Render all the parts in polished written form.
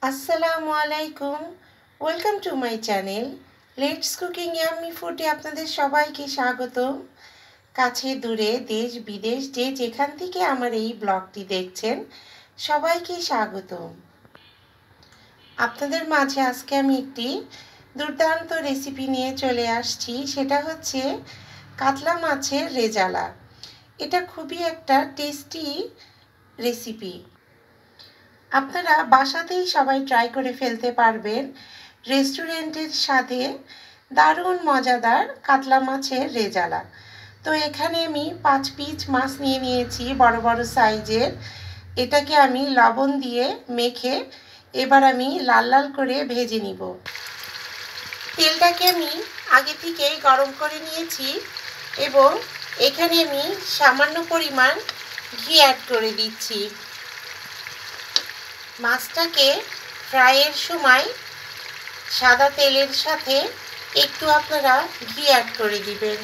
আসসালামু আলাইকুম। Welcome to my channel let's cooking yummy ফুডে আপনাদের সবাইকে স্বাগতম। কাছে দূরে দেশ বিদেশ যে যেখান থেকে আমার এই ব্লগটি দেখছেন সবাইকে স্বাগতম। আপনাদের মাঝে আজকে আমি একটি দুর্দান্ত রেসিপি নিয়ে চলে আসছি, সেটা হচ্ছে কাতলা মাছের রেজালা। এটা খুবই একটা টেস্টি রেসিপি। আপনারা বাসাতেই সবাই ট্রাই করে ফেলতে পারবেন রেস্টুরেন্টের সাথে দারুণ মজাদার কাতলা মাছের রেজালা। তো এখানে আমি 5 পিস মাছ নিয়ে নিয়েছি বড় বড় সাইজের। এটাকে আমি লবণ দিয়ে মেখে এবার আমি লাল লাল করে ভেজে নিব। তেলটাকে আমি আগে থেকেই গরম করে নিয়েছি এবং এখানে আমি সামান্য পরিমাণ ঘি অ্যাড করে দিচ্ছি। মাছটাকে ফ্রাইয়ের সময় সাদা তেলের সাথে একটু আপনারা ঘি অ্যাড করে দিবেন।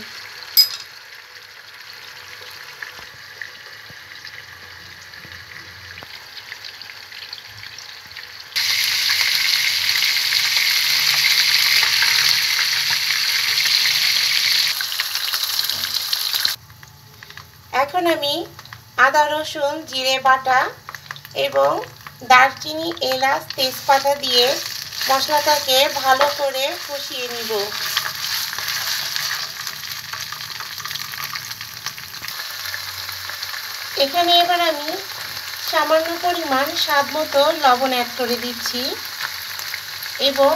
এখন আমি আদা রসুন জিরে বাটা এবং দারচিনি এলাচ তেজপাতা দিয়ে মশলাটাকে ভালো করে কষিয়ে নিব। এখানে এবার আমি সামান্য পরিমাণ স্বাদ মতো লবণ অ্যাড করে দিচ্ছি এবং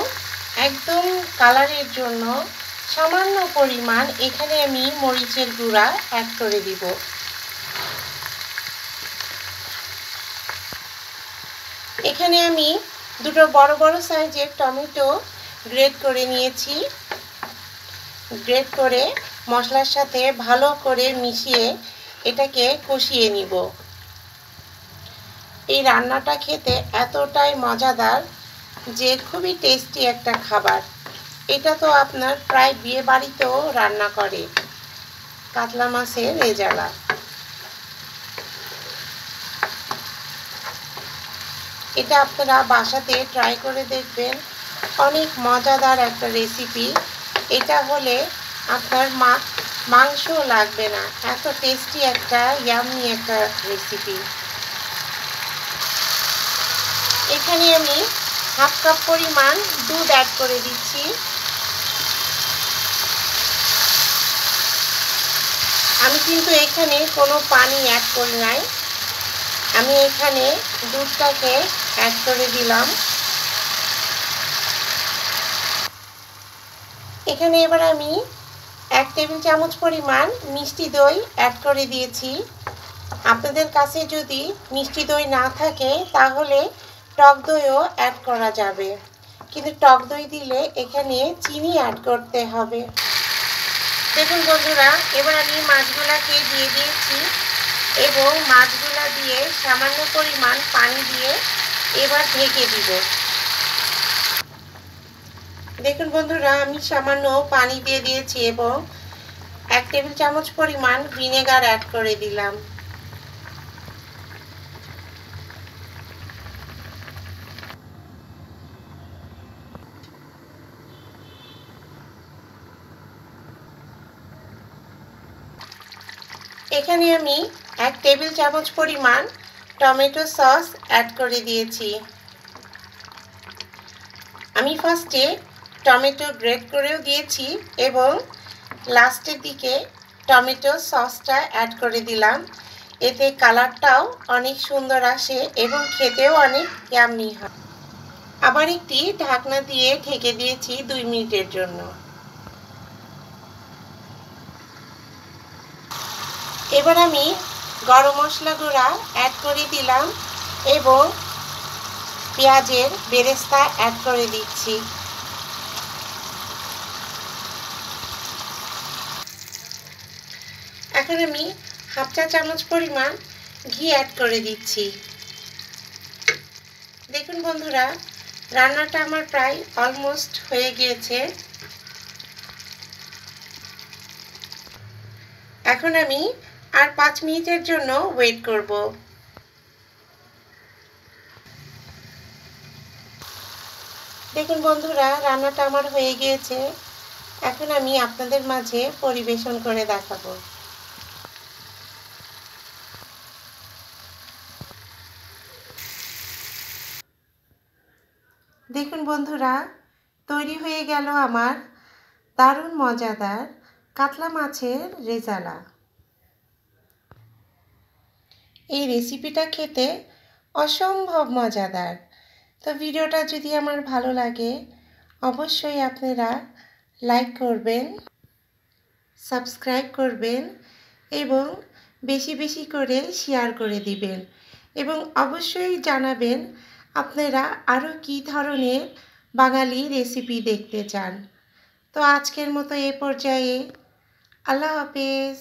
একদম কালারের জন্য সামান্য পরিমাণ এখানে আমি মরিচের গুঁড়া অ্যাড করে দিব। এখানে আমি দুটো বড় বড় সাইজের টমেটো গ্রেট করে নিয়েছি। গ্রেট করে মশলার সাথে ভালো করে মিশিয়ে এটাকে কষিয়ে নিব। এই রান্নাটা খেতে এতটাই মজাদার যে খুবই টেস্টি একটা খাবার। এটা তো আপনার প্রায় বিয়ে বাড়িতেও রান্না করে কাতলা মাছের রেজালা। এটা আপনারা বাসাতে ট্রাই করে দেখবেন, অনেক মজাদার একটা রেসিপি। এটা হলে আপনার মাংস লাগবে না, এত টেস্টি একটা ইয়াম্মি একটা রেসিপি। এখানে আমি হাফ কাপ পরিমাণ দুধ অ্যাড করে দিচ্ছি। আমি কিন্তু এখানে কোনো পানি অ্যাড করি নাই, আমি এখানে দুধটাকে অ্যাড করে দিলাম। এখানে এবার আমি 1 টেবিল চামচ পরিমাণ মিষ্টি দই অ্যাড করে দিয়েছি। আপনাদের কাছে যদি মিষ্টি দই না থাকে তাহলে টক দইও অ্যাড করা যাবে, কিন্তু টক দই দিলে এখানে চিনি অ্যাড করতে হবে। দেখুন বন্ধুরা, এবার আমি মাছগুলাকে দিয়ে দিয়েছি এবং মাছগুলা দিয়ে সামান্য পরিমাণ পানি দিয়ে এবার ঢেকে দিব। দেখুন বন্ধুরা, আমি সামান্য পানি দিয়ে দিয়েছি এবং 1 টেবিল চামচ পরিমাণ ভিনেগার অ্যাড করে দিলাম। এখানে আমি 1 টেবিল চামচ পরিমাণ টমেটো সস অ্যাড করে দিয়েছি। আমি ফার্স্টে টমেটো গ্রেট করেও দিয়েছি এবং লাস্টের দিকে টমেটো সসটা অ্যাড করে দিলাম। এতে কালারটাও অনেক সুন্দর আসে এবং খেতেও অনেক ইয়াম্মি হয়। আবার একটি ঢাকনা দিয়ে ঢেকে দিয়েছি 2 মিনিটের জন্য। এবার আমি গরম মশলা গুঁড়া অ্যাড করে দিলাম এবং পেঁয়াজের বেরেস্তা অ্যাড করে দিচ্ছি। এখন আমি হাফ চা চামচ পরিমাণ ঘি অ্যাড করে দিচ্ছি। দেখুন বন্ধুরা, রান্নাটা আমার প্রায় অলমোস্ট হয়ে গিয়েছে। এখন আমি আর 5 মিনিটের জন্য ওয়েট করব। দেখুন বন্ধুরা, রান্নাটা আমার হয়ে গিয়েছে। এখন আমি আপনাদের মাঝে পরিবেশন করে দেখাবো। দেখুন বন্ধুরা, তৈরি হয়ে গেল আমার দারুণ মজাদার কাতলা মাছের রেজালা। এই রেসিপিটা খেতে অসম্ভব মজাদার। তো ভিডিওটা যদি আমার ভালো লাগে অবশ্যই আপনারা লাইক করবেন, সাবস্ক্রাইব করবেন এবং বেশি বেশি করে শেয়ার করে দিবেন এবং অবশ্যই জানাবেন আপনারা আরও কী ধরনের বাঙালি রেসিপি দেখতে চান। তো আজকের মতো এ পর্যায়ে আল্লাহ হাফেজ।